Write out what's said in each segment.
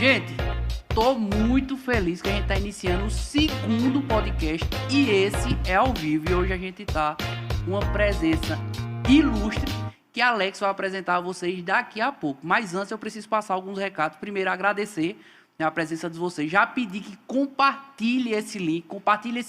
Gente, tô muito feliz que a gente tá iniciando o segundo podcast e esse é ao vivo. E hoje a gente tá com uma presença ilustre que Alex vai apresentar a vocês daqui a pouco. Mas antes eu preciso passar alguns recados. Primeiro, agradecer, né, a presença de vocês. Já pedi que compartilhe esse link, compartilhe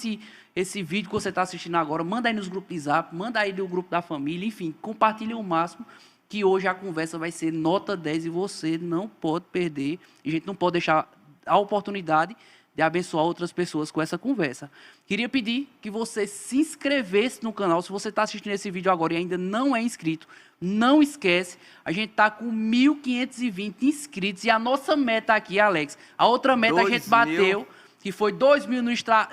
esse vídeo que você está assistindo agora. Manda aí nos grupos de Zap, manda aí no grupo da família. Enfim, compartilhe o máximo, que hoje a conversa vai ser nota 10 e você não pode perder. A gente não pode deixar a oportunidade de abençoar outras pessoas com essa conversa. Queria pedir que você se inscrevesse no canal. Se você está assistindo esse vídeo agora e ainda não é inscrito, não esquece, a gente está com 1.520 inscritos e a nossa meta aqui, Alex, a outra meta a gente bateu, que foi 2.000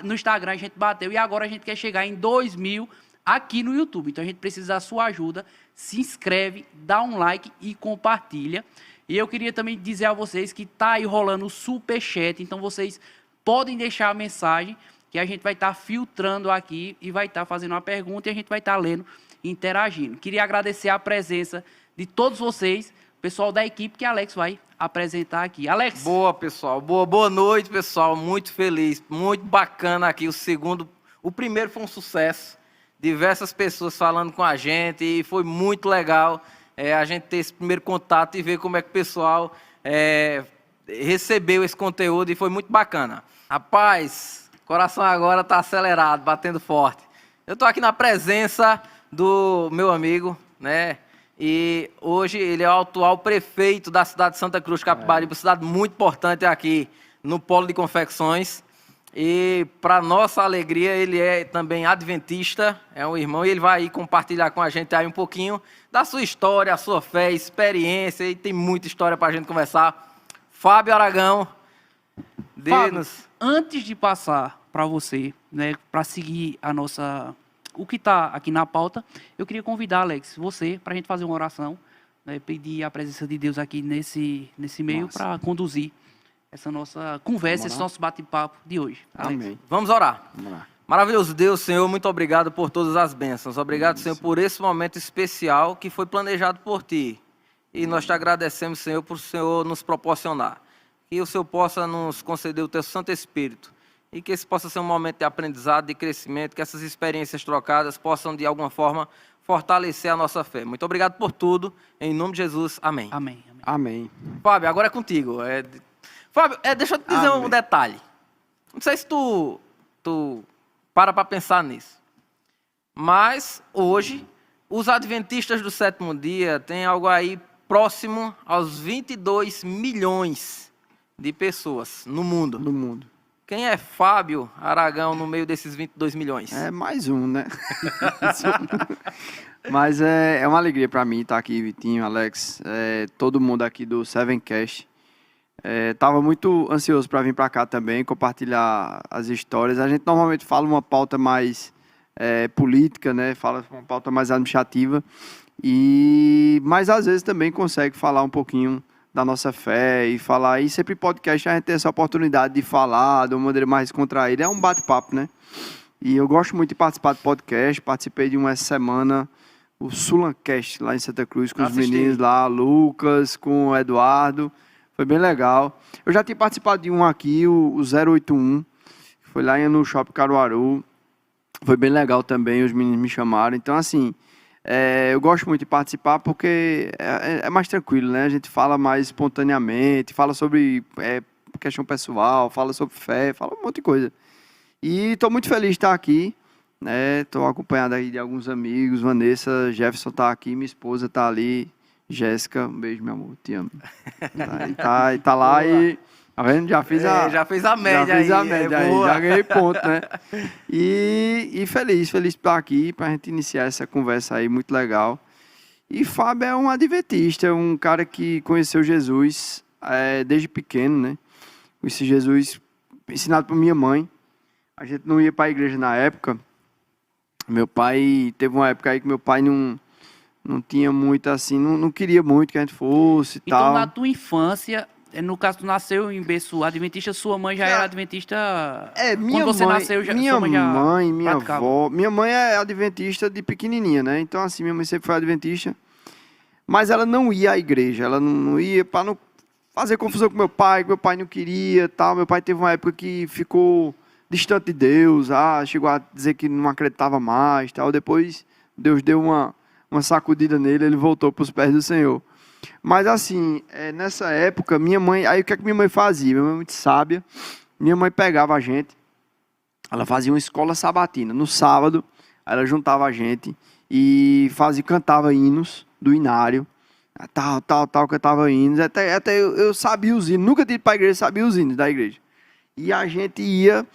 no Instagram, a gente bateu, e agora a gente quer chegar em 2.000 aqui no YouTube. Então a gente precisa da sua ajuda. Se inscreve, dá um like e compartilha. E eu queria também dizer a vocês que está aí rolando o Superchat, então vocês podem deixar a mensagem que a gente vai estar filtrando aqui e vai estar fazendo uma pergunta e a gente vai estar lendo e interagindo. Queria agradecer a presença de todos vocês, pessoal da equipe que Alex vai apresentar aqui. Alex. Boa, pessoal. Boa noite, pessoal. Muito feliz, muito bacana aqui. O primeiro foi um sucesso. Diversas pessoas falando com a gente e foi muito legal a gente ter esse primeiro contato e ver como é que o pessoal recebeu esse conteúdo e foi muito bacana. Rapaz, o coração agora está acelerado, batendo forte. Eu estou aqui na presença do meu amigo, né? E hoje ele é o atual prefeito da cidade de Santa Cruz, Capibaribe, cidade muito importante aqui no polo de confecções. E, para nossa alegria, ele é também adventista, é um irmão, e ele vai aí compartilhar com a gente aí um pouquinho da sua história, a sua fé, experiência, e tem muita história para a gente conversar. Fábio Aragão, Fábio, antes de passar para você, né, para seguir o que está aqui na pauta, eu queria convidar, Alex, você, para a gente fazer uma oração, né, pedir a presença de Deus aqui nesse meio para conduzir essa nossa conversa, esse nosso bate-papo de hoje. Amém. Vamos orar. Vamos lá. Maravilhoso Deus, Senhor, muito obrigado por todas as bênçãos. Obrigado, Senhor, por esse momento especial que foi planejado por Ti. E nós te agradecemos, Senhor, por o Senhor nos proporcionar. Que o Senhor possa nos conceder o Teu Santo Espírito. E que esse possa ser um momento de aprendizado, de crescimento, que essas experiências trocadas possam, de alguma forma, fortalecer a nossa fé. Muito obrigado por tudo. Em nome de Jesus, amém. Amém. Amém. Fábio, agora é contigo. Fábio, deixa eu te dizer um detalhe. Não sei se tu para pensar nisso. Mas, hoje, os adventistas do sétimo dia têm algo aí próximo aos 22 milhões de pessoas no mundo. No mundo. Quem é Fábio Aragão no meio desses 22 milhões? É mais um, né? Mas é uma alegria para mim estar aqui, Vitinho, Alex, todo mundo aqui do Sevencast. Estava muito ansioso para vir para cá também, compartilhar as histórias. A gente normalmente fala uma pauta mais política, né? Fala uma pauta mais administrativa, mas às vezes também consegue falar um pouquinho da nossa fé e falar. E sempre podcast a gente tem essa oportunidade de falar de uma maneira mais contraída. É um bate-papo, né? E eu gosto muito de participar do podcast. Participei de uma semana, o Sulancast, lá em Santa Cruz, com os meninos lá, Lucas, com o Eduardo. Foi bem legal. Eu já tinha participado de um aqui, o 081, que foi lá no Shopping Caruaru. Foi bem legal também, os meninos me chamaram. Então, assim, eu gosto muito de participar porque é mais tranquilo, né? A gente fala mais espontaneamente, fala sobre questão pessoal, fala sobre fé, fala um monte de coisa. E estou muito feliz de estar aqui, né? Estou acompanhado aí de alguns amigos, Vanessa, Jefferson está aqui, minha esposa está ali. Jéssica, um beijo, meu amor, te amo. Tá lá e... Tá vendo? Já fiz a média aí. Já ganhei ponto, né? E feliz de estar aqui pra gente iniciar essa conversa aí, muito legal. E Fábio é um adventista, um cara que conheceu Jesus desde pequeno, né? Conheci Jesus ensinado por minha mãe. A gente não ia para a igreja na época. Meu pai, teve uma época aí que meu pai não tinha muito assim, não queria muito que a gente fosse e tal. Então, na tua infância, no caso, tu nasceu em berço adventista, sua mãe já era adventista? Quando você nasceu, minha mãe, minha avó. Minha mãe é adventista de pequenininha, né? Então, assim, minha mãe sempre foi adventista. Mas ela não ia à igreja, ela não ia para não fazer confusão com meu pai, que meu pai não queria, tal. Meu pai teve uma época que ficou distante de Deus, chegou a dizer que não acreditava mais, tal. Depois Deus deu uma sacudida nele, ele voltou para os pés do Senhor. Mas assim, nessa época, minha mãe, aí o que é que minha mãe fazia? Minha mãe é muito sábia. Minha mãe pegava a gente, ela fazia uma escola sabatina. No sábado, ela juntava a gente e cantava hinos do inário. Tal, cantava hinos. Até eu sabia os hinos, nunca tinha ido para a igreja, sabia os hinos da igreja. E a gente ia,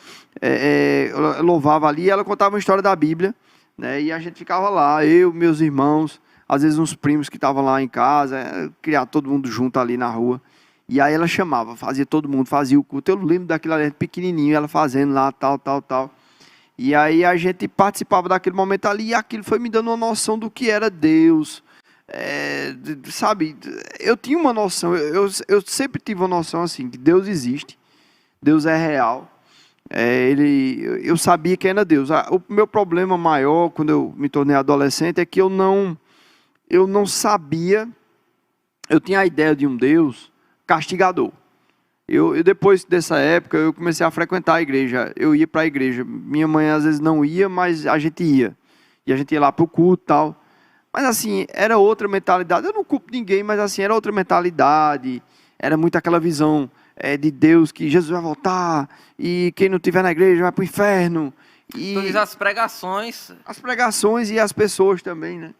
louvava ali, ela contava uma história da Bíblia, né? E a gente ficava lá, eu, meus irmãos, às vezes uns primos que estavam lá em casa, criar todo mundo junto ali na rua. E aí ela chamava, fazia todo mundo, fazia o culto. Eu lembro daquilo ali pequenininho, ela fazendo lá, tal. E aí a gente participava daquele momento ali, e aquilo foi me dando uma noção do que era Deus. Sabe, eu tinha uma noção, eu sempre tive uma noção assim, que Deus existe, Deus é real. Eu sabia que era Deus. O meu problema maior, quando eu me tornei adolescente, é que eu não sabia, eu tinha a ideia de um Deus castigador. Eu depois dessa época, eu comecei a frequentar a igreja. Eu ia para a igreja. Minha mãe às vezes não ia, mas a gente ia. E a gente ia lá para o culto e tal. Mas assim, era outra mentalidade. Eu não culpo ninguém, mas assim, era outra mentalidade. Era muito aquela visão de Deus, que Jesus vai voltar, e quem não estiver na igreja vai para o inferno. E Tu diz as pregações. As pregações e as pessoas também, né?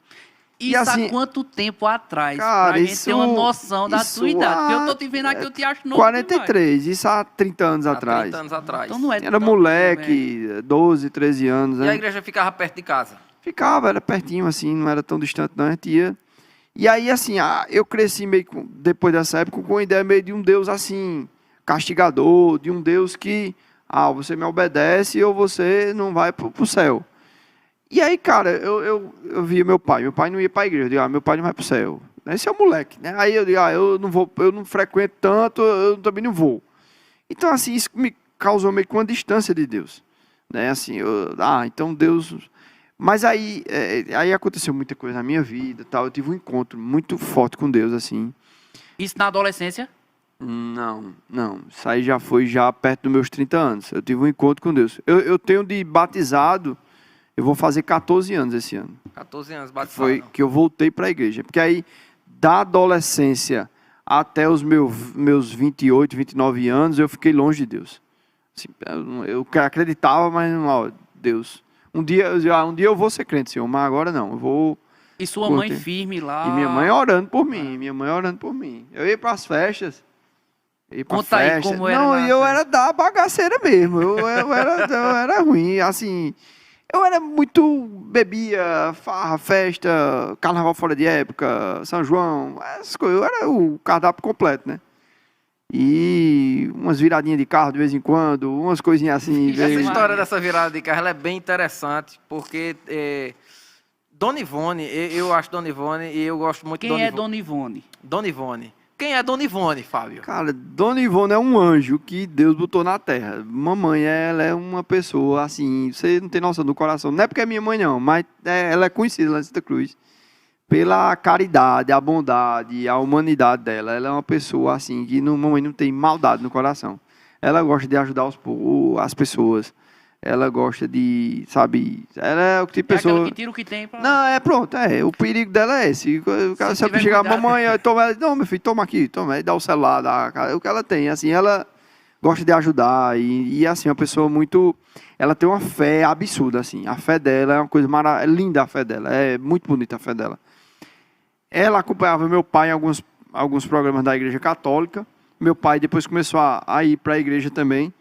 Isso assim, há quanto tempo atrás? Cara, pra gente ter uma noção da tua idade. Porque eu tô te vendo aqui, eu te acho novo 43, demais. isso há 30 anos Há atrás. 30 anos atrás. Então não é Era tão moleque, 12, 13 anos. E Né? a igreja ficava perto de casa? Ficava, era pertinho assim, não era tão distante não, a gente ia. E aí assim, eu cresci meio depois dessa época com a ideia meio de um Deus assim, castigador, de um Deus que, você me obedece ou você não vai pro céu. E aí, cara, eu via meu pai não ia para a igreja, eu digo, meu pai não vai para o céu. Esse é o moleque, né? Aí eu digo, eu não frequento tanto, eu também não vou. Então, assim, isso me causou meio que uma distância de Deus. Né? Assim, então Deus... Mas aí aconteceu muita coisa na minha vida, tal. Eu tive um encontro muito forte com Deus, assim. Isso na adolescência? Não. Isso aí já foi perto dos meus 30 anos. Eu tive um encontro com Deus. Eu tenho de batizado... Eu vou fazer 14 anos esse ano. 14 anos, batizado. Foi que eu voltei para a igreja. Porque aí, da adolescência até os meus 28, 29 anos, eu fiquei longe de Deus. Assim, eu acreditava, mas não, Deus. Um dia eu vou ser crente, Senhor, mas agora não. Eu vou... E sua mãe firme lá? E minha mãe orando por mim. Eu ia para as festas. Conta aí como era. Não, eu era da bagaceira mesmo. Eu era ruim, assim... Eu era muito... Bebia, farra, festa, carnaval fora de época, São João, essas coisas. Eu era o cardápio completo, né? E umas viradinhas de carro de vez em quando, umas coisinhas assim. Essa história dessa virada de carro ela é bem interessante, porque Dona Ivone, eu acho Dona Ivone e eu gosto muito de Dona Ivone. Quem é Dona Ivone? Dona Ivone. Quem é Dona Ivone, Fábio? Cara, Dona Ivone é um anjo que Deus botou na terra. Mamãe, ela é uma pessoa assim, você não tem noção do coração. Não é porque é minha mãe não, mas ela é conhecida lá em Santa Cruz pela caridade, a bondade, a humanidade dela. Ela é uma pessoa assim que mamãe não tem maldade no coração. Ela gosta de ajudar as pessoas. Ela gosta de, sabe, ela é o tipo de pessoa... aquela que tira o que tem pra... Não, pronto, o perigo dela é esse. O cara sempre chegar, mamãe, não, meu filho, toma aqui, toma, aí dá o celular, o que ela tem, assim, ela gosta de ajudar e assim, uma pessoa muito... Ela tem uma fé absurda, assim, a fé dela é uma coisa maravilhosa, é linda a fé dela, é muito bonita a fé dela. Ela acompanhava meu pai em alguns programas da Igreja Católica, meu pai depois começou a ir para a igreja também,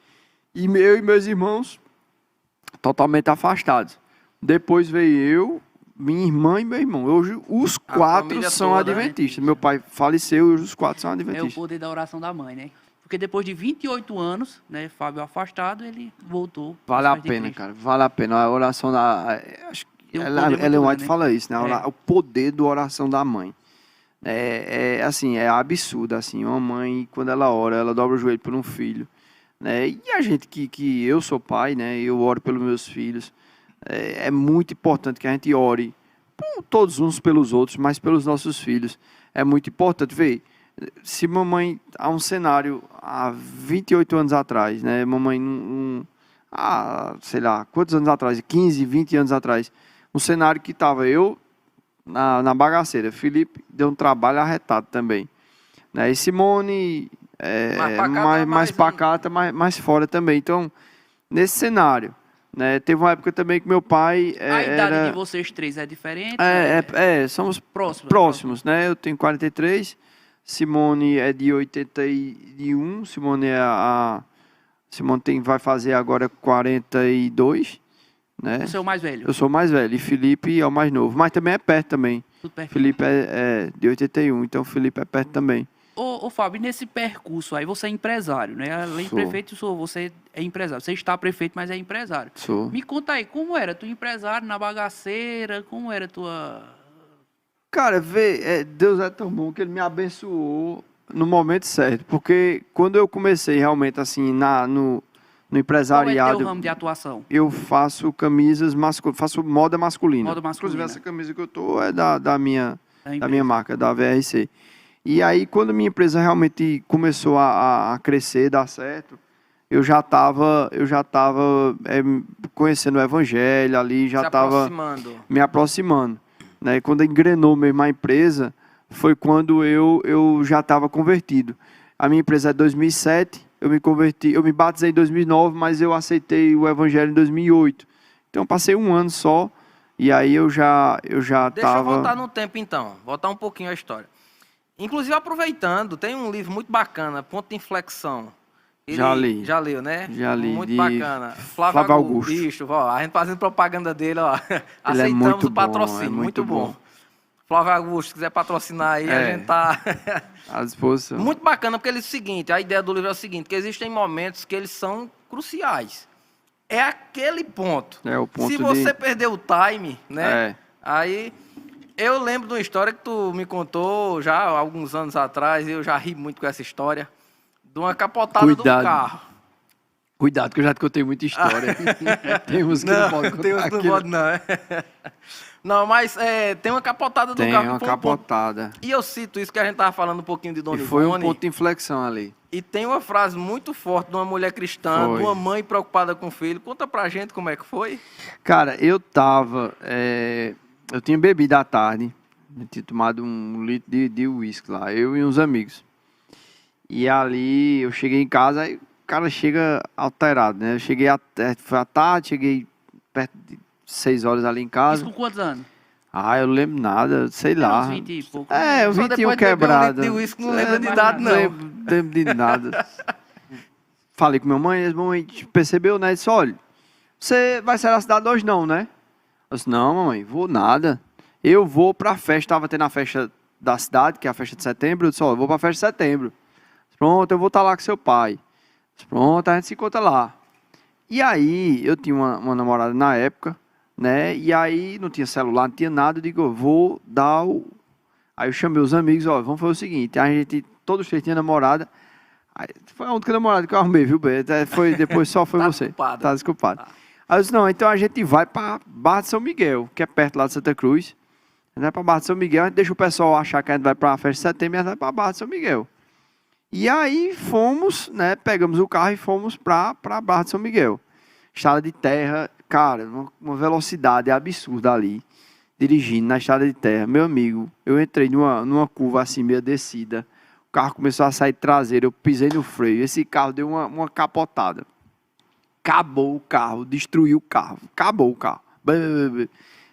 e eu e meus irmãos... totalmente afastados. Depois veio eu, minha irmã e meu irmão. Hoje os 4 são toda, adventistas. Né? Meu pai faleceu e hoje os 4 são adventistas. É o poder da oração da mãe, né? Porque depois de 28 anos, né, Fábio afastado, ele voltou. Vale a pena, cara. Vale a pena. A oração da... Acho que Ellen White fala isso, né? O poder da oração da mãe. Assim, é absurdo, assim. Uma mãe, quando ela ora, ela dobra o joelho por um filho. Né? E a gente que eu sou pai, né? Eu oro pelos meus filhos. É muito importante que a gente ore todos uns pelos outros, mas pelos nossos filhos. É muito importante. Vê, Se mamãe, há um cenário, há 28 anos atrás, né? Mamãe, sei lá, quantos anos atrás? 15, 20 anos atrás. Um cenário que estava eu na bagaceira. Felipe deu um trabalho arretado também. Né? E Simone, mais pacata, mais fora também. Então, nesse cenário, né? Teve uma época também que meu pai... A idade de vocês três é diferente? Somos próximos, né? Eu tenho 43, Simone é de 81, Simone vai fazer agora 42, né? Você é o mais velho? Eu sou o mais velho, e Felipe é o mais novo, mas também é perto também. Tudo perto. Felipe é de 81, então Felipe é perto também. Ô Fábio, nesse percurso aí, você é empresário, né? Além de Sou. prefeito, você é empresário. Você está prefeito, mas é empresário. Sou. Me conta aí, como era tu empresário na bagaceira? Como era tua... Cara, Deus é tão bom que Ele me abençoou no momento certo. Porque quando eu comecei realmente assim no Qual é empresariado, teu ramo de atuação? eu faço camisas masculinas, faço moda masculina. Moda masculina. Inclusive essa camisa que eu tô é da minha empresa. marca, da VRC. E aí quando minha empresa realmente começou a crescer, dar certo, eu já estava conhecendo o evangelho ali, já estava me aproximando. Né? Quando engrenou mesmo a empresa, foi quando eu já estava convertido. A minha empresa é de 2007, eu me converti, eu me batizei em 2009, mas eu aceitei o evangelho em 2008. Então, passei um ano só, e aí eu já estava... Deixa eu voltar no tempo, então. Voltar um pouquinho a história. Inclusive, aproveitando, tem um livro muito bacana, Ponto de Inflexão. Já li. Já leu, né? Já li. Muito bacana. Flávio Augusto. Isso, ó, a gente fazendo propaganda dele, ó. Ele Aceitamos muito o patrocínio, bom, muito bom. Flávio Augusto, se quiser patrocinar aí, a gente tá... à disposição. Muito bacana, porque ele diz o seguinte, a ideia do livro é o seguinte, que existem momentos que eles são cruciais. É aquele ponto. É o ponto Se você perder o time, né? Aí... Eu lembro de uma história que tu me contou já há alguns anos atrás, e eu já ri muito com essa história, de uma capotada do carro. Cuidado, que eu já te contei muita história. Tem uns que não pode contar. Tem uns que não pode, não. Não, mas tem uma capotada do carro. Tem uma capotada. E eu cito isso que a gente estava falando um pouquinho de Dona Ivone. Foi um ponto de inflexão ali. E tem uma frase muito forte de uma mulher cristã, de uma mãe preocupada com o filho. Conta pra gente como é que foi. Cara, eu tinha bebido à tarde, eu tinha tomado 1 litro de uísque lá, eu e uns amigos. E ali eu cheguei em casa, aí o cara chega alterado, né? Eu cheguei foi à tarde, cheguei perto de 6 horas ali em casa. Isso com quantos anos? Eu não lembro nada, sei lá. Uns 20 e pouco. Uns 21 quebrado. De uísque, não lembra de idade, não. Lembro de nada. Falei com minha mãe percebeu, né? Disse, olha, você vai sair da cidade hoje não, né? Eu disse, não, mamãe, vou nada. Eu vou pra festa, estava tendo a festa da cidade, que é a festa de setembro. Eu disse, eu vou pra festa de setembro. Disse, pronto, eu vou estar lá com seu pai. Disse, pronto, a gente se encontra lá. E aí, eu tinha uma namorada na época, né? E aí, não tinha celular, não tinha nada. Eu digo, eu vou dar o... Aí eu chamei os amigos, vamos fazer o seguinte. A gente, todos três tinham namorada. Aí, foi a única namorada que eu arrumei, viu, Beto? Depois só foi você. Tá desculpado. Aí eu disse, não, então a gente vai para Barra de São Miguel, que é perto lá de Santa Cruz. A gente vai para Barra de São Miguel, a gente deixa o pessoal achar que a gente vai para a festa de setembro e a gente vai para Barra de São Miguel. E aí fomos, né, pegamos o carro e fomos para Barra de São Miguel. Estrada de terra, cara, uma velocidade absurda ali, dirigindo na estrada de terra. Meu amigo, eu entrei numa curva assim, meio descida, o carro começou a sair de traseira, eu pisei no freio, esse carro deu uma capotada. Acabou o carro, destruiu o carro, acabou o carro.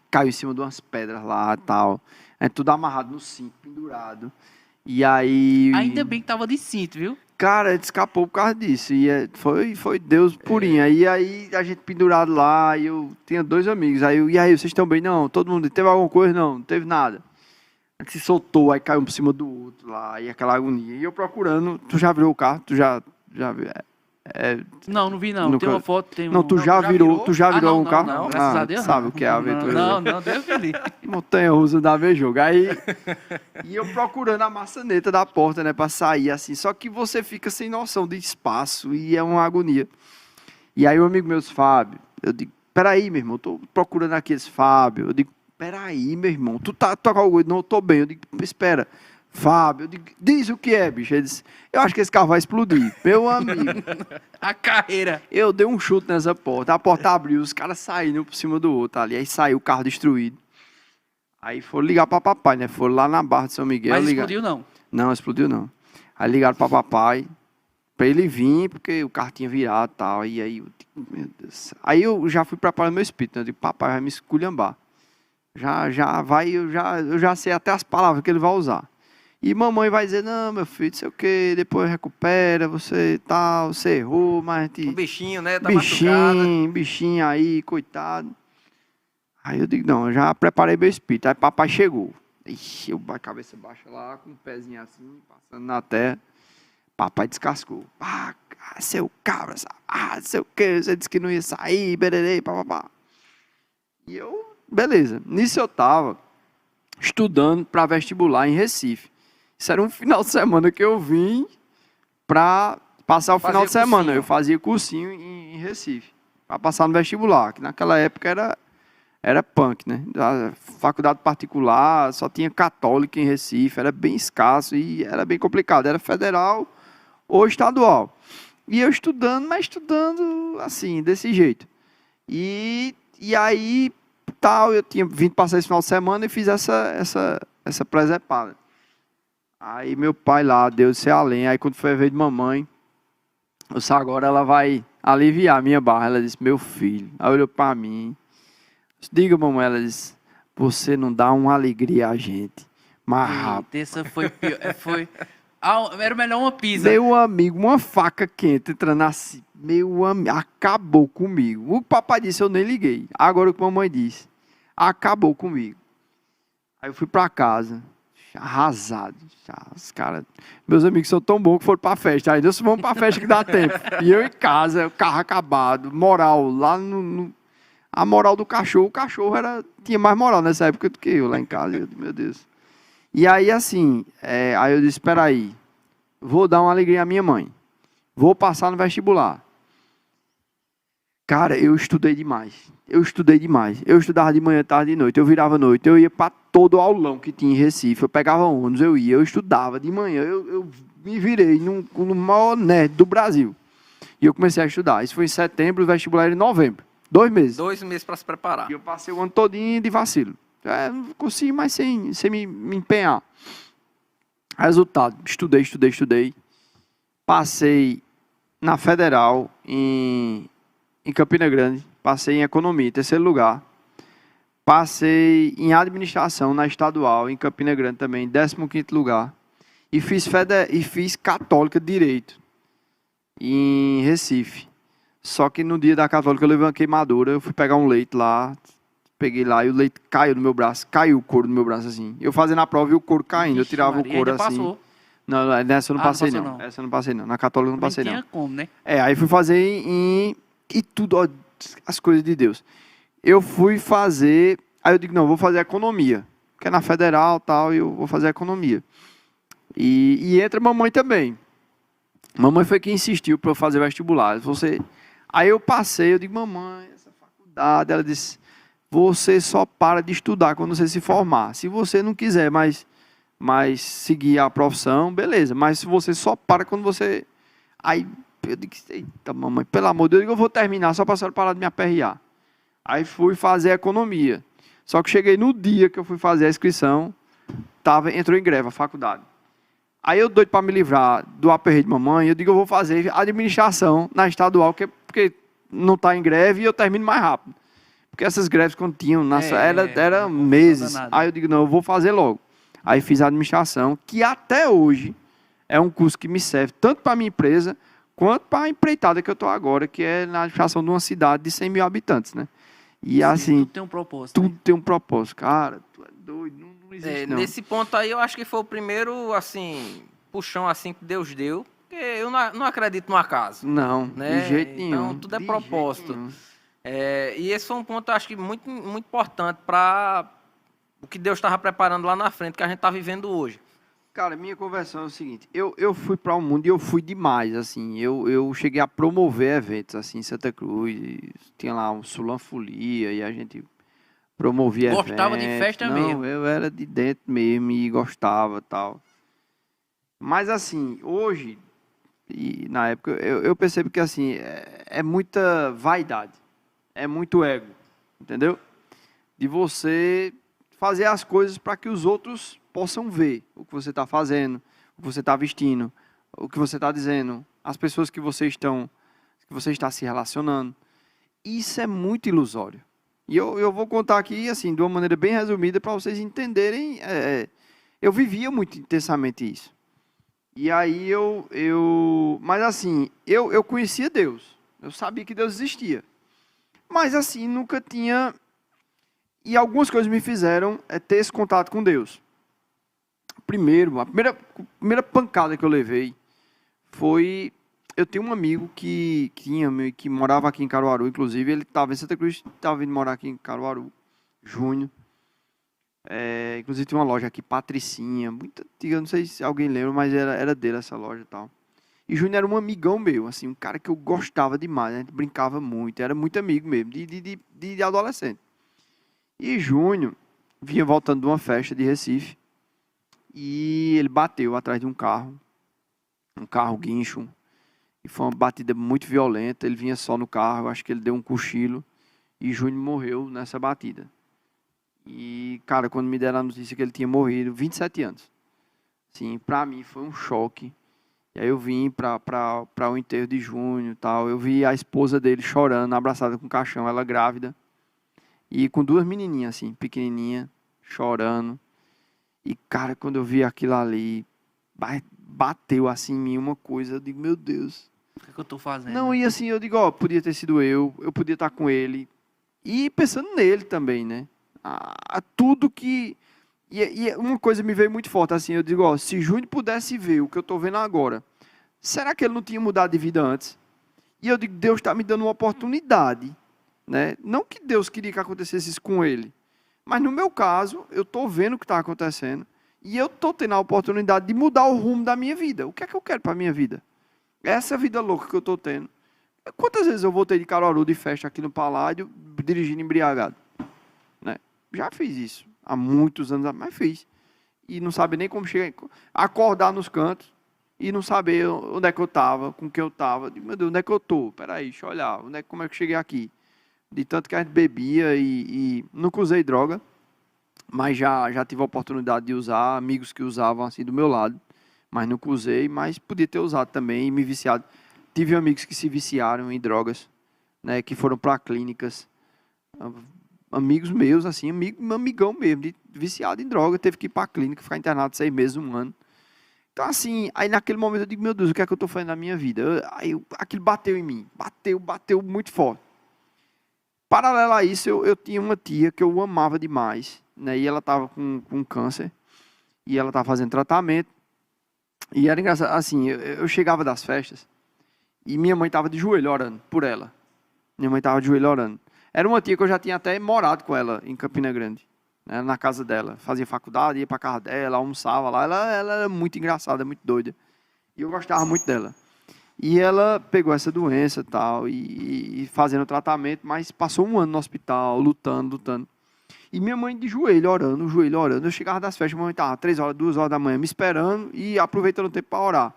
Caiu em cima de umas pedras lá e tal. É tudo amarrado no cinto, pendurado. E aí... Ainda bem que tava de cinto, viu? Cara, ele escapou por causa disso. E foi Deus purinho. E aí a gente pendurado lá, e eu tinha 2 amigos. E aí, vocês estão bem? Não, todo mundo, teve alguma coisa? Não teve nada. A gente se soltou, aí caiu um por cima do outro lá, e aquela agonia. E eu procurando, tu já virou o carro? Tu já viu? Não vi não. Tem uma foto, tem Não, tu já virou um carro? Não, graças a Deus. Sabe o que é a aventura? Não, Deus me livre. Montanha-russa da Vejogo. Aí, e eu procurando a maçaneta da porta, né, pra sair assim. Só que você fica sem noção de espaço e é uma agonia. E aí o amigo meu, Fábio, eu digo, peraí, meu irmão, eu tô procurando aqui esse Fábio. Eu digo, peraí, meu irmão, tu tá com algo? Não, eu tô bem. Eu digo, espera. Fábio, eu digo, diz o que é, bicho. Ele disse, eu acho que esse carro vai explodir. Meu amigo, A carreira. eu dei um chute nessa porta. A porta abriu, os caras saíram por cima do outro ali. Aí saiu o carro destruído. Aí foram ligar pra papai, né? Foram lá na Barra de São Miguel. Mas ligar. explodiu não. Não, explodiu não. Aí ligaram pra papai, pra ele vir, porque o carro tinha virado e tal. E aí, eu digo, meu Deus do céu. Aí eu já fui preparando meu espírito, né? Eu digo, papai vai me esculhambar. Já vai, eu já sei até as palavras que ele vai usar. E mamãe vai dizer, não, meu filho, não sei o quê, depois recupera, você tal, você errou, mas... O bichinho, né? Tá machucado. Bichinho aí, coitado. Aí eu digo, não, eu já preparei meu espírito. Aí papai chegou. Ixi, eu com a cabeça baixa lá, com o pezinho assim, passando na terra. Papai descascou. Ah, seu cabra, não sei o quê, você disse que não ia sair, bererê, papapá. E eu, beleza. Nisso eu tava estudando para vestibular em Recife. Isso era um final de semana que eu vim para passar o final de semana. Cursinho. Eu fazia cursinho em Recife, para passar no vestibular, que naquela época era punk, né? A faculdade particular só tinha católica em Recife, era bem escasso e era bem complicado. Era federal ou estadual. E eu estudando, mas estudando assim, desse jeito. E aí, tal, eu tinha vindo passar esse final de semana e fiz essa presepada. Aí meu pai lá, Deus se além. Aí quando foi a vez de mamãe, eu disse, agora ela vai aliviar a minha barra. Ela disse, meu filho. Aí olhou para mim. Diga, mamãe, ela disse, você não dá uma alegria a gente. Mas, Eita, essa foi pior. Era melhor uma pizza. meu amigo, uma faca quente entrando assim. Meu amigo, acabou comigo. O que papai disse, eu nem liguei. Agora o que a mamãe disse, acabou comigo. Aí eu fui para casa. Arrasado. Os caras, meus amigos são tão bons que foram pra festa. Aí nós vamos pra festa que dá tempo. E eu em casa, o carro acabado, moral, lá a moral do cachorro, o cachorro tinha mais moral nessa época do que eu lá em casa. Eu, meu Deus. E aí assim, aí eu disse, espera aí, vou dar uma alegria à minha mãe. Vou passar no vestibular. Cara, eu estudei demais. Eu estudava de manhã, tarde e noite. Eu virava noite. Eu ia para todo o aulão que tinha em Recife. Eu pegava ônibus, eu ia. Eu estudava de manhã. Eu me virei no maior nerd do Brasil. E eu comecei a estudar. Isso foi em setembro, o vestibular era em novembro. 2 meses. 2 meses para se preparar. E eu passei o ano todinho de vacilo. Não consegui mais sem me empenhar. Resultado, estudei. Passei na Federal, em Campina Grande. Passei em Economia, em 3º lugar. Passei em Administração, na Estadual, em Campina Grande também, em 15º lugar. E fiz Católica Direito, em Recife. Só que no dia da Católica eu levei uma queimadura, eu fui pegar um leite lá, peguei lá e o leite caiu no meu braço, caiu o couro no meu braço assim. Eu fazendo a prova e o couro caindo, eu tirava o couro assim. Passou. Não, nessa eu não passei não. não. Essa eu não passei não, na Católica eu não passei não. Tinha como, né? Aí fui fazer e tudo, ó, as coisas de Deus. Eu fui fazer, aí eu digo, não, vou fazer Economia, que é na Federal e tal, e eu vou fazer Economia. E entra mamãe também. Mamãe foi quem insistiu para eu fazer vestibular. Aí eu passei, eu digo, mamãe, essa faculdade, ela disse, você só para de estudar quando você se formar. Se você não quiser mais seguir a profissão, beleza. Mas se você só para quando você... Aí eu digo, eita mamãe, pelo amor de Deus, eu vou terminar só para a senhora parar de me aperrear. Aí fui fazer Economia. Só que cheguei no dia que eu fui fazer a inscrição, entrou em greve a faculdade. Aí eu doido para me livrar do aperreio de mamãe, eu digo, eu vou fazer Administração na Estadual, porque não está em greve e eu termino mais rápido. Porque essas greves quando tinham, era meses. Aí eu digo, não, eu vou fazer logo. Aí fiz Administração, que até hoje é um curso que me serve tanto para a minha empresa, quanto para a empreitada que eu estou agora, que é na administração de uma cidade de 100 mil habitantes, né? E sim, assim... Tudo tem um propósito. Tudo tem um propósito. Cara, tu é doido, não existe não. Nesse ponto aí, eu acho que foi o primeiro, assim, puxão assim que Deus deu, porque eu não acredito no acaso. Não, né? de jeito nenhum. Então, tudo é propósito. E esse foi um ponto, eu acho que muito, muito importante para o que Deus estava preparando lá na frente, que a gente está vivendo hoje. Cara, minha conversão é o seguinte, eu fui para o mundo e eu fui demais, assim, eu cheguei a promover eventos, assim, em Santa Cruz, tinha lá um Sulanfolia e a gente promovia eventos. Gostava de festa mesmo? Não, eu era de dentro mesmo e gostava e tal. Mas assim, hoje, e na época, eu percebo que assim, é muita vaidade, é muito ego, entendeu? De você fazer as coisas para que os outros possam ver o que você está fazendo, o que você está vestindo, o que você está dizendo, as pessoas que você está se relacionando. Isso é muito ilusório. E eu vou contar aqui, assim, de uma maneira bem resumida, para vocês entenderem. Eu vivia muito intensamente isso. E aí mas assim, eu conhecia Deus. Eu sabia que Deus existia. Mas assim, nunca tinha. E algumas coisas me fizeram ter esse contato com Deus. A primeira pancada que eu levei foi. Eu tenho um amigo que morava aqui em Caruaru, inclusive, ele estava em Santa Cruz, estava vindo morar aqui em Caruaru, Júnior. Inclusive tinha uma loja aqui, Patricinha, muito antiga, não sei se alguém lembra, mas era dele essa loja e tal. E Júnior era um amigão meu, assim, um cara que eu gostava demais, a gente brincava muito, era muito amigo mesmo, de adolescente. E Júnior vinha voltando de uma festa de Recife, e ele bateu atrás de um carro guincho, e foi uma batida muito violenta. Ele vinha só no carro, acho que ele deu um cochilo e Júnior morreu nessa batida. E, cara, quando me deram a notícia que ele tinha morrido, 27 anos. Sim, pra mim foi um choque. E aí eu vim para o enterro de Júnior e tal. Eu vi a esposa dele chorando, abraçada com o caixão, ela grávida. E com duas menininhas, assim, pequenininha, chorando. E, cara, quando eu vi aquilo ali, bateu assim em mim uma coisa. Eu digo, meu Deus. O que eu tô fazendo? Não, e assim, eu digo, podia ter sido eu podia estar com ele. E pensando nele também, né? Tudo que... E uma coisa me veio muito forte, assim, eu digo, se Júnior pudesse ver o que eu estou vendo agora, será que ele não tinha mudado de vida antes? E eu digo, Deus está me dando uma oportunidade, né? Não que Deus queria que acontecesse isso com ele, mas no meu caso, eu estou vendo o que está acontecendo, e eu estou tendo a oportunidade de mudar o rumo da minha vida. O que é que eu quero para a minha vida? Essa vida louca que eu estou tendo. Quantas vezes eu voltei de Caruaru de festa aqui no Paládio, dirigindo embriagado? Né? Já fiz isso. Há muitos anos, mas fiz. E não saber nem como chegar. Acordar nos cantos e não saber onde é que eu estava, com quem eu estava. Meu Deus, onde é que eu estou? Peraí, deixa eu olhar. Como é que eu cheguei aqui? De tanto que a gente bebia e nunca usei droga. Mas já tive a oportunidade de usar. Amigos que usavam assim do meu lado. Mas nunca usei, mas podia ter usado também e me viciado. Tive amigos que se viciaram em drogas, né, que foram para clínicas. Amigos meus, assim, amigão mesmo, viciado em droga, teve que ir para a clínica, ficar internado 6 meses, 1 ano. Então, assim, aí naquele momento eu digo, meu Deus, o que é que eu estou fazendo na minha vida? Aquilo bateu em mim, bateu muito forte. Paralelo a isso, eu tinha uma tia que eu amava demais, né, e ela estava com câncer, e ela estava fazendo tratamento. E era engraçado, assim, eu chegava das festas e minha mãe estava de joelho orando por ela. Minha mãe estava de joelho orando. Era uma tia que eu já tinha até morado com ela em Campina Grande, né, na casa dela. Fazia faculdade, ia para casa dela, almoçava lá. Ela era muito engraçada, muito doida. E eu gostava muito dela. E ela pegou essa doença tal, e fazendo tratamento, mas passou 1 ano no hospital, lutando. E minha mãe de joelho orando. Eu chegava das festas, minha mãe estava 3 horas, 2 horas da manhã me esperando e aproveitando o tempo para orar.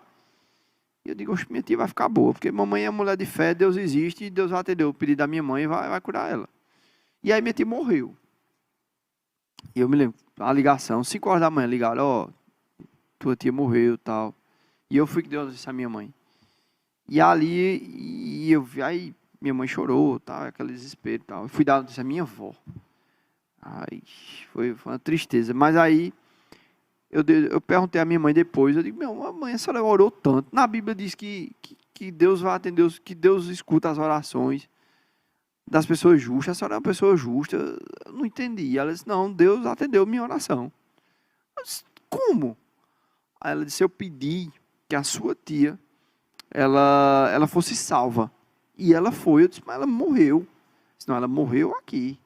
E eu digo, oxe, minha tia vai ficar boa, porque mamãe é mulher de fé, Deus existe, e Deus vai atender o pedido da minha mãe e vai curar ela. E aí minha tia morreu. E eu me lembro, a ligação, 5 horas da manhã, ligaram, tua tia morreu e tal. E eu fui que Deus disse a minha mãe. E ali, aí minha mãe chorou, tal, aquele desespero e tal. Eu fui dar notícia à minha avó. Ai, foi uma tristeza. Mas aí, eu perguntei à minha mãe depois, eu digo, mãe, a senhora orou tanto. Na Bíblia diz que Deus vai atender, que Deus escuta as orações das pessoas justas. A senhora é uma pessoa justa. Eu não entendi. Ela disse, não, Deus atendeu minha oração. Eu disse, como? Aí ela disse, eu pedi que a sua tia, ela fosse salva. E ela foi. Eu disse, mas ela morreu. Senão ela morreu aqui.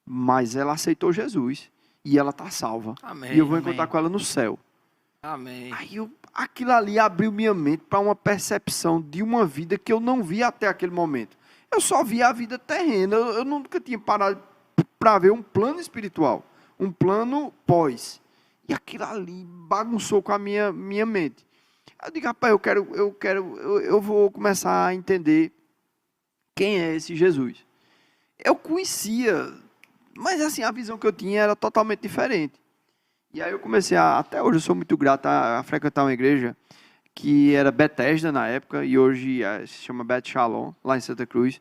Mas ela aceitou Jesus. E ela está salva. Amém, e eu vou encontrar com ela no céu. Amém. Aí aquilo ali abriu minha mente para uma percepção de uma vida que eu não via até aquele momento. Eu só via a vida terrena. Eu nunca tinha parado para ver um plano espiritual. Um plano pós. E aquilo ali bagunçou com a minha mente. Aí eu digo, rapaz, eu vou começar a entender quem é esse Jesus. Eu conhecia, mas assim, a visão que eu tinha era totalmente diferente. E aí eu comecei até hoje eu sou muito grato a frequentar uma igreja que era Bethesda na época, e hoje se chama Beth Shalom, lá em Santa Cruz.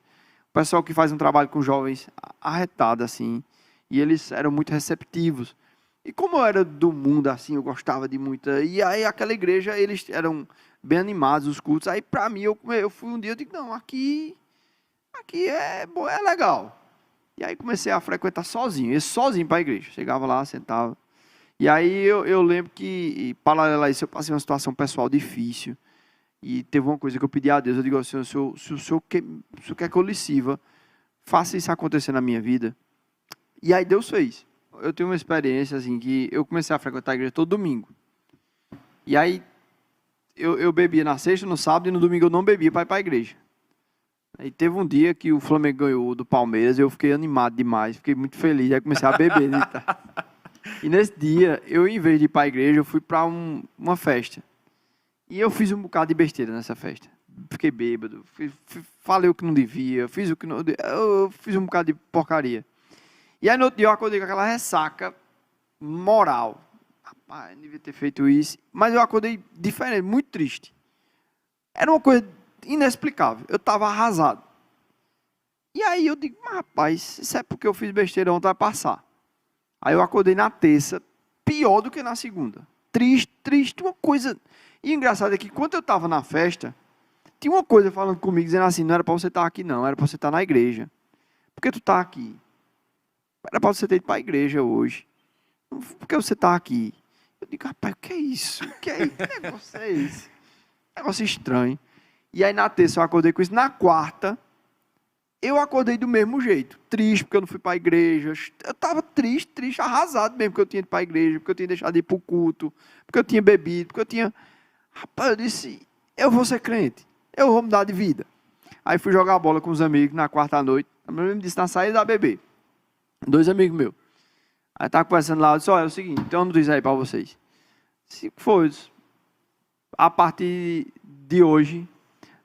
O pessoal que faz um trabalho com jovens arretado, assim, e eles eram muito receptivos. E como eu era do mundo, assim, eu gostava de muita... E aí aquela igreja, eles eram bem animados, os cultos. Aí pra mim, eu fui um dia, eu digo, não, aqui é legal. E aí comecei a frequentar sozinho, ia sozinho para a igreja. Chegava lá, sentava. E aí eu lembro que, paralelo a isso, eu passei uma situação pessoal difícil. E teve uma coisa que eu pedi a Deus. Eu digo assim, se o senhor quer que eu lhe sirva, faça isso acontecer na minha vida. E aí Deus fez. Eu tenho uma experiência assim, que eu comecei a frequentar a igreja todo domingo. E aí eu bebia na sexta, no sábado, e no domingo eu não bebia para ir para a igreja. Aí teve um dia que o Flamengo ganhou do Palmeiras, eu fiquei animado demais, fiquei muito feliz, aí comecei a beber. Né? E nesse dia, eu em vez de ir para a igreja, eu fui para uma festa. E eu fiz um bocado de besteira nessa festa. Fiquei bêbado, falei o que não devia, fiz o que não... Eu fiz um bocado de porcaria. E aí no outro dia eu acordei com aquela ressaca moral. Rapaz, eu não devia ter feito isso. Mas eu acordei diferente, muito triste. Era uma coisa inexplicável. Eu estava arrasado. E aí eu digo, mas rapaz, isso é porque eu fiz besteira ontem, vai passar. Aí eu acordei na terça, pior do que na segunda. Triste, uma coisa... E o engraçado é que quando eu estava na festa, tinha uma coisa falando comigo, dizendo assim, não era para você estar aqui não, era para você estar na igreja. Por que tu está aqui? Era para você ter ido para a igreja hoje. Por que você está aqui? Eu digo, rapaz, o que é isso? Que negócio é esse? Negócio estranho. E aí na terça eu acordei com isso. Na quarta, eu acordei do mesmo jeito. Triste, porque eu não fui para a igreja. Eu estava triste, arrasado mesmo, porque eu tinha ido para a igreja, porque eu tinha deixado de ir para o culto, porque eu tinha bebido, porque eu tinha... Rapaz, eu disse, eu vou ser crente. Eu vou mudar de vida. Aí fui jogar bola com os amigos na quarta noite. A minha mãe me disse, na saída da bebê. 2 amigos meus. Aí tava conversando lá, eu disse, olha, é o seguinte, tem uma notícia aí para vocês. Se for, a partir de hoje,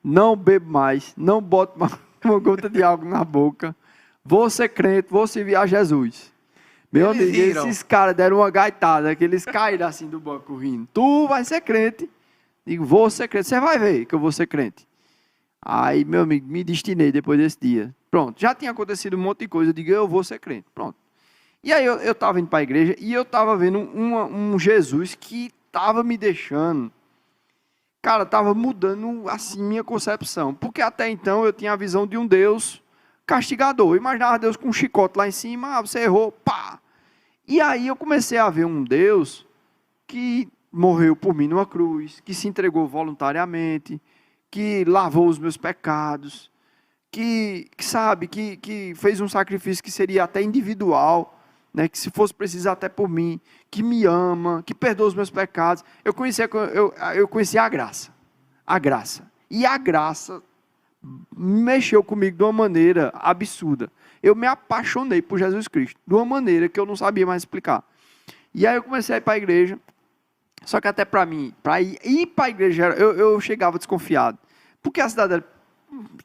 não bebo mais, não boto mais uma gota de álcool na boca, vou ser crente, vou servir a Jesus. Meu amigo, esses caras deram uma gaitada, que eles caíram assim do banco rindo. Tu vai ser crente. Digo, vou ser crente, você vai ver que eu vou ser crente. Aí, meu amigo, me destinei depois desse dia. Pronto, já tinha acontecido um monte de coisa, eu digo, eu vou ser crente, pronto. E aí eu estava indo para a igreja e eu estava vendo um Jesus que estava me deixando, cara, estava mudando assim minha concepção. Porque até então eu tinha a visão de um Deus castigador. Eu imaginava Deus com um chicote lá em cima, você errou, pá. E aí eu comecei a ver um Deus que morreu por mim numa cruz, que se entregou voluntariamente, que lavou os meus pecados, que fez um sacrifício que seria até individual, né, que se fosse precisar até por mim, que me ama, que perdoa os meus pecados. Eu conheci a graça. E a graça mexeu comigo de uma maneira absurda. Eu me apaixonei por Jesus Cristo, de uma maneira que eu não sabia mais explicar. E aí eu comecei a ir para a igreja, só que até para mim, para ir para a igreja, eu chegava desconfiado. Porque a cidade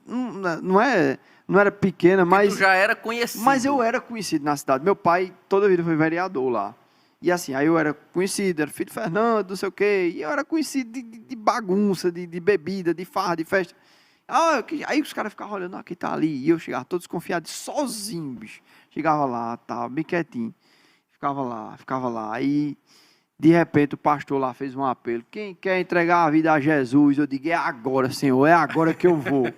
não era pequena, mas... Tu já era conhecido. Mas eu era conhecido na cidade. Meu pai toda a vida foi vereador lá. E assim, aí eu era conhecido, era filho de Fernando, não sei o quê. E eu era conhecido de bagunça, de bebida, de farra, de festa. Aí os caras ficavam olhando, aqui tá ali. E eu chegava todo desconfiado, sozinho, bicho. Chegava lá, tava bem quietinho. Ficava lá. Aí, de repente, o pastor lá fez um apelo. Quem quer entregar a vida a Jesus? Eu digo, é agora, Senhor, é agora que eu vou.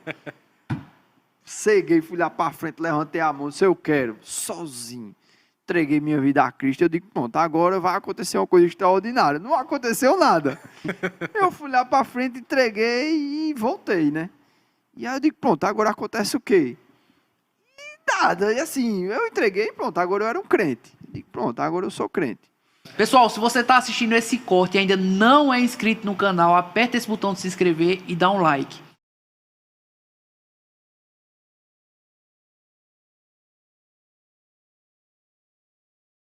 Ceguei, fui lá para frente, levantei a mão, disse, eu quero, sozinho. Entreguei minha vida a Cristo. Eu digo, pronto, agora vai acontecer uma coisa extraordinária. Não aconteceu nada. Eu fui lá para frente, entreguei e voltei, né? E aí eu digo, pronto, agora acontece o quê? E nada, e assim, eu entreguei, pronto, agora eu era um crente. Eu digo, pronto, agora eu sou crente. Pessoal, se você está assistindo esse corte e ainda não é inscrito no canal, aperta esse botão de se inscrever e dá um like.